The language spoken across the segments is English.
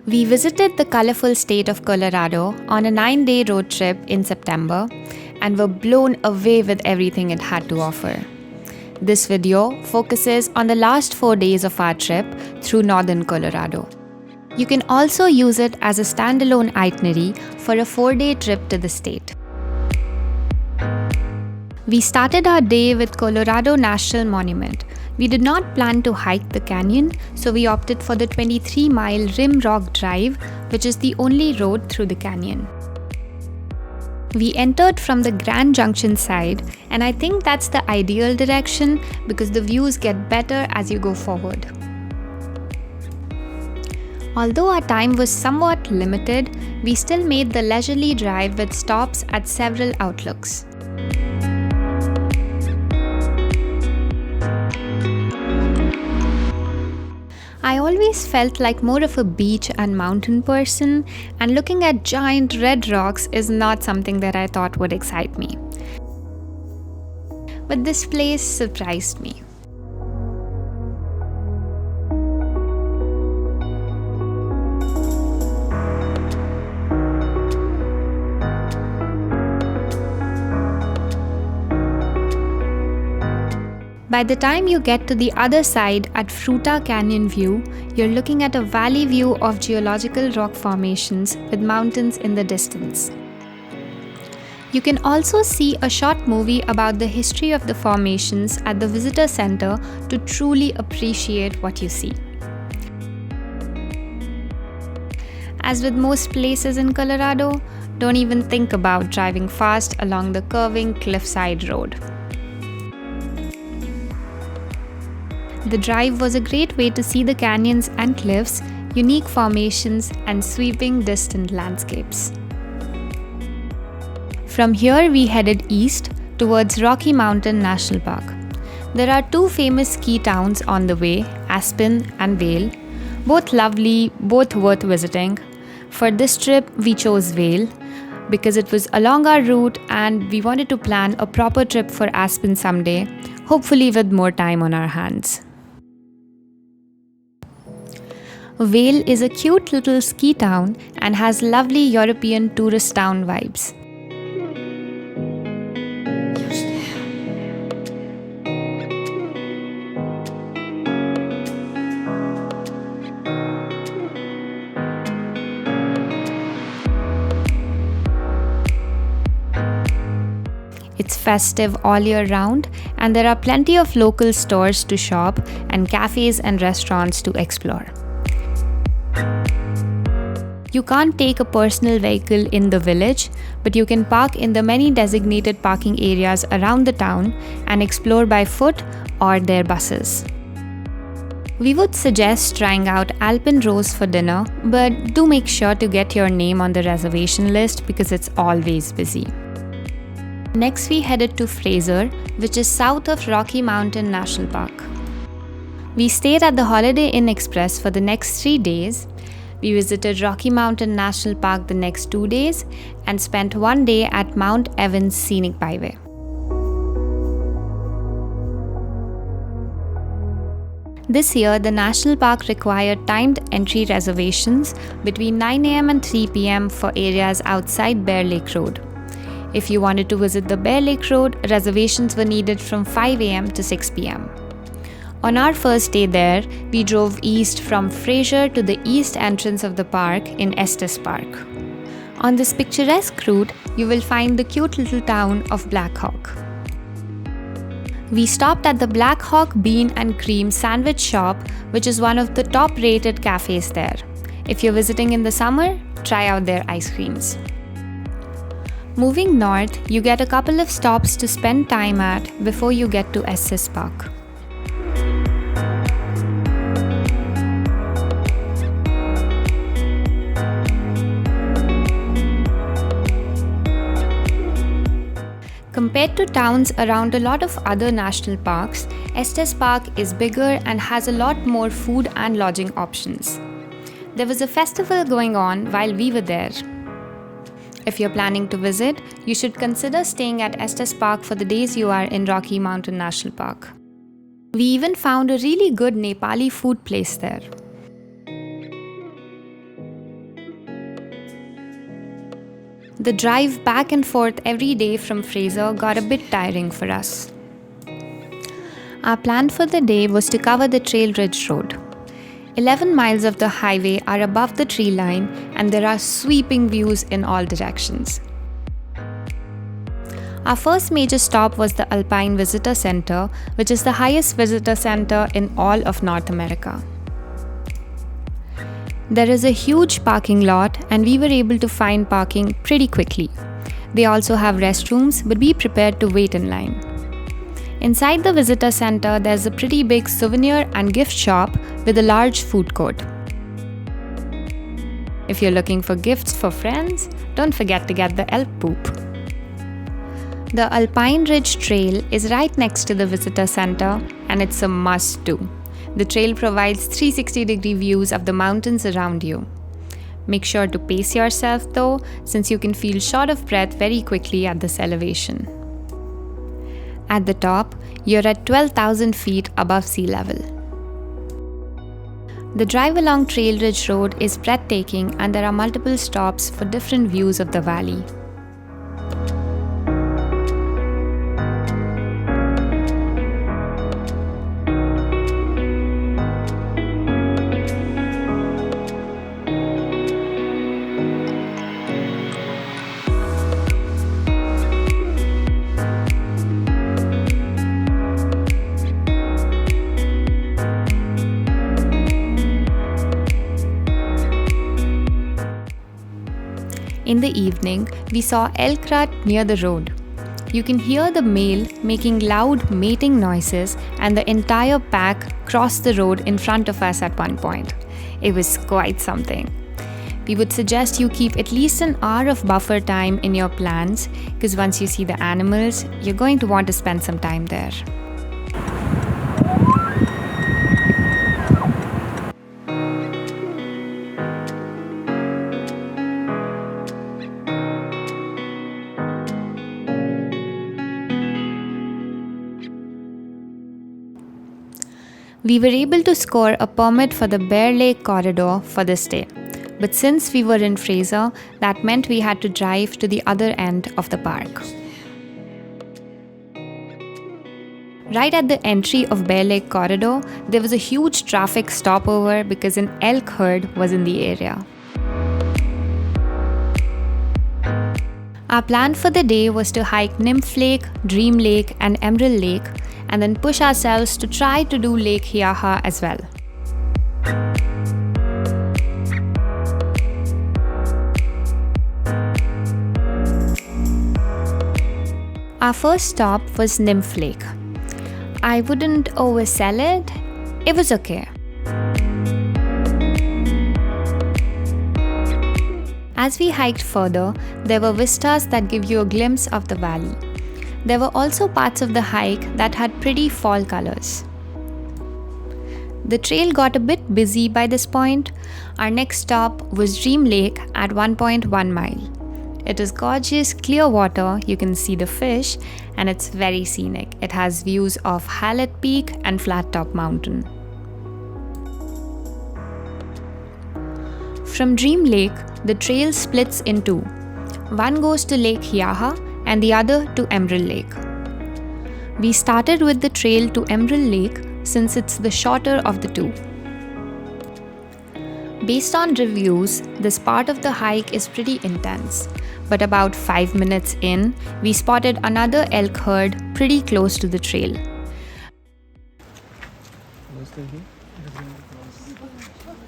We visited the colorful state of Colorado on a 9-day road trip in September and were blown away with everything it had to offer. This video focuses on the last 4 days of our trip through northern Colorado. You can also use it as a standalone itinerary for a 4-day trip to the state. We started our day with Colorado National Monument. We did not plan to hike the canyon, so we opted for the 23-mile Rim Rock Drive, which is the only road through the canyon. We entered from the Grand Junction side, and I think that's the ideal direction because the views get better as you go forward. Although our time was somewhat limited, we still made the leisurely drive with stops at several outlooks. I always felt like more of a beach and mountain person, and looking at giant red rocks is not something that I thought would excite me. But this place surprised me. By the time you get to the other side at Fruta Canyon View, you're looking at a valley view of geological rock formations with mountains in the distance. You can also see a short movie about the history of the formations at the visitor center to truly appreciate what you see. As with most places in Colorado, don't even think about driving fast along the curving cliffside road. The drive was a great way to see the canyons and cliffs, unique formations, and sweeping distant landscapes. From here, we headed east towards Rocky Mountain National Park. There are 2 famous ski towns on the way, Aspen and Vail. Both lovely, both worth visiting. For this trip, we chose Vail because it was along our route and we wanted to plan a proper trip for Aspen someday, hopefully with more time on our hands. Vail is a cute little ski town and has lovely European tourist town vibes. It's festive all year round, and there are plenty of local stores to shop and cafes and restaurants to explore. You can't take a personal vehicle in the village, but you can park in the many designated parking areas around the town and explore by foot or their buses. We would suggest trying out Alpen Rose for dinner, but do make sure to get your name on the reservation list because it's always busy. Next, we headed to Fraser, which is south of Rocky Mountain National Park. We stayed at the Holiday Inn Express for the next 3 days. We visited Rocky Mountain National Park the next 2 days and spent 1 day at Mount Evans Scenic Byway. This year, the national park required timed entry reservations between 9 a.m. and 3 p.m. for areas outside Bear Lake Road. If you wanted to visit the Bear Lake Road, reservations were needed from 5 a.m. to 6 p.m. On our first day there, we drove east from Fraser to the east entrance of the park in Estes Park. On this picturesque route, you will find the cute little town of Black Hawk. We stopped at the Black Hawk Bean and Cream Sandwich Shop, which is one of the top-rated cafes there. If you're visiting in the summer, try out their ice creams. Moving north, you get a couple of stops to spend time at before you get to Estes Park. Compared to towns around a lot of other national parks, Estes Park is bigger and has a lot more food and lodging options. There was a festival going on while we were there. If you're planning to visit, you should consider staying at Estes Park for the days you are in Rocky Mountain National Park. We even found a really good Nepali food place there. The drive back and forth every day from Fraser got a bit tiring for us. Our plan for the day was to cover the Trail Ridge Road. 11 miles of the highway are above the tree line and there are sweeping views in all directions. Our first major stop was the Alpine Visitor Center, which is the highest visitor center in all of North America. There is a huge parking lot and we were able to find parking pretty quickly. They also have restrooms, but be prepared to wait in line. Inside the visitor center, there's a pretty big souvenir and gift shop with a large food court. If you're looking for gifts for friends, don't forget to get the elk poop. The Alpine Ridge Trail is right next to the visitor center and it's a must-do. The trail provides 360-degree views of the mountains around you. Make sure to pace yourself though, since you can feel short of breath very quickly at this elevation. At the top, you're at 12,000 feet above sea level. The drive along Trail Ridge Road is breathtaking and there are multiple stops for different views of the valley. In the evening, we saw elk rut near the road. You can hear the male making loud mating noises and the entire pack crossed the road in front of us at one point. It was quite something. We would suggest you keep at least an hour of buffer time in your plans because once you see the animals, you're going to want to spend some time there. We were able to score a permit for the Bear Lake corridor for this day, but since we were in Fraser, that meant we had to drive to the other end of the park. Right at the entry of Bear Lake corridor, there was a huge traffic stopover because an elk herd was in the area. Our plan for the day was to hike Nymph Lake, Dream Lake, and Emerald Lake, and then push ourselves to try to do Lake Hiaha as well. Our first stop was Nymph Lake. I wouldn't oversell it, it was okay. As we hiked further, there were vistas that give you a glimpse of the valley. There were also parts of the hike that had pretty fall colors. The trail got a bit busy by this point. Our next stop was Dream Lake at 1.1 mile. It is gorgeous, clear water, you can see the fish, and it's very scenic. It has views of Hallett Peak and Flat Top Mountain. From Dream Lake, the trail splits in two. One goes to Lake Hiaha and the other to Emerald Lake. We started with the trail to Emerald Lake since it's the shorter of the two. Based on reviews, this part of the hike is pretty intense, but about 5 minutes in, we spotted another elk herd pretty close to the trail.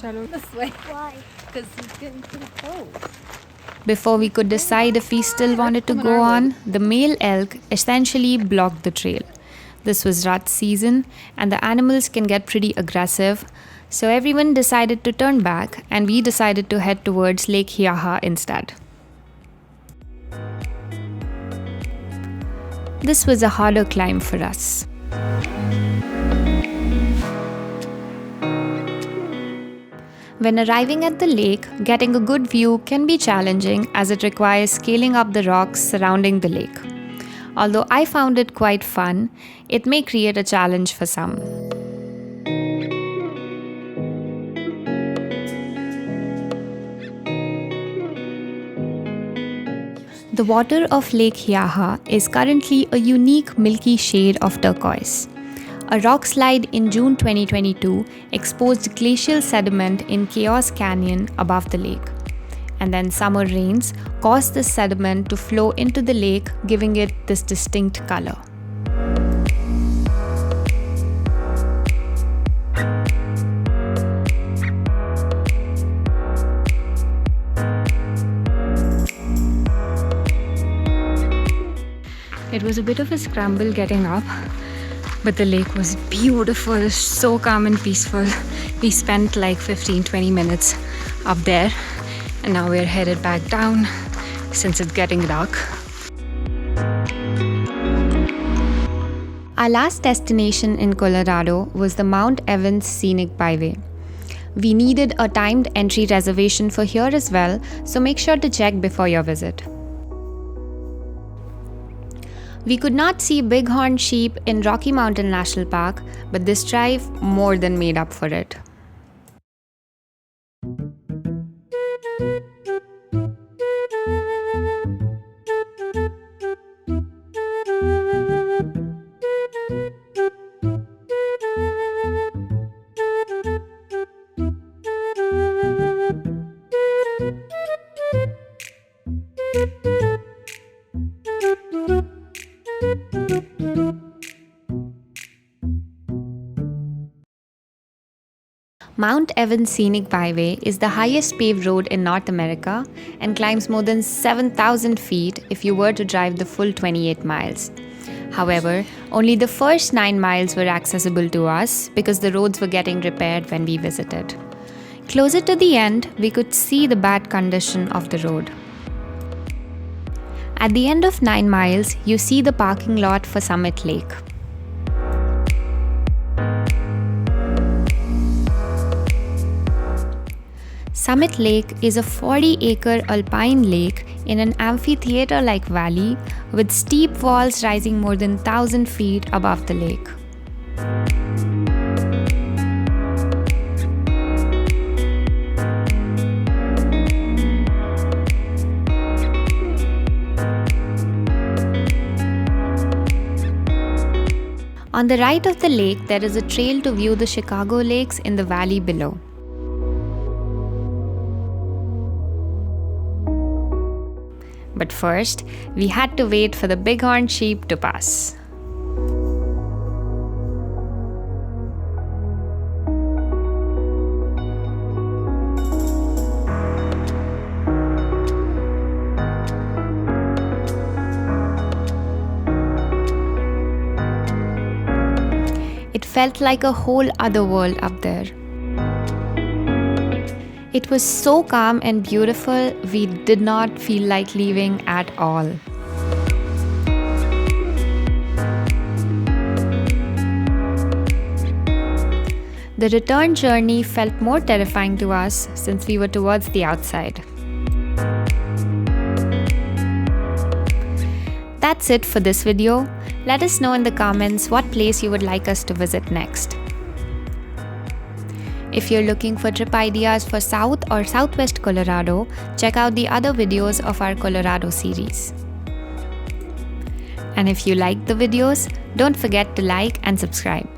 This way. Why? Because he's getting pretty close. Before we could decide if we still wanted to go on, the male elk essentially blocked the trail. This was rut season and the animals can get pretty aggressive, so everyone decided to turn back and we decided to head towards Lake Hiaha instead. This was a harder climb for us. When arriving at the lake, getting a good view can be challenging as it requires scaling up the rocks surrounding the lake. Although I found it quite fun, it may create a challenge for some. The water of Lake Yaha is currently a unique milky shade of turquoise. A rock slide in June 2022 exposed glacial sediment in Chaos Canyon above the lake. And then summer rains caused the sediment to flow into the lake, giving it this distinct color. It was a bit of a scramble getting up, but the lake was beautiful, so calm and peaceful. We spent like 15-20 minutes up there, and now we're headed back down since it's getting dark. Our last destination in Colorado was the Mount Evans Scenic Byway. We needed a timed entry reservation for here as well, so make sure to check before your visit. We could not see bighorn sheep in Rocky Mountain National Park, but this drive more than made up for it. Mount Evans Scenic Byway is the highest paved road in North America and climbs more than 7,000 feet if you were to drive the full 28 miles. However, only the first 9 miles were accessible to us because the roads were getting repaired when we visited. Closer to the end, we could see the bad condition of the road. At the end of 9 miles, you see the parking lot for Summit Lake. Summit Lake is a 40-acre alpine lake in an amphitheater-like valley with steep walls rising more than 1,000 feet above the lake. On the right of the lake, there is a trail to view the Chicago lakes in the valley below. But first, we had to wait for the bighorn sheep to pass. It felt like a whole other world up there. It was so calm and beautiful, we did not feel like leaving at all. The return journey felt more terrifying to us since we were towards the outside. That's it for this video. Let us know in the comments what place you would like us to visit next. If you're looking for trip ideas for South or Southwest Colorado, check out the other videos of our Colorado series. And if you liked the videos, don't forget to like and subscribe.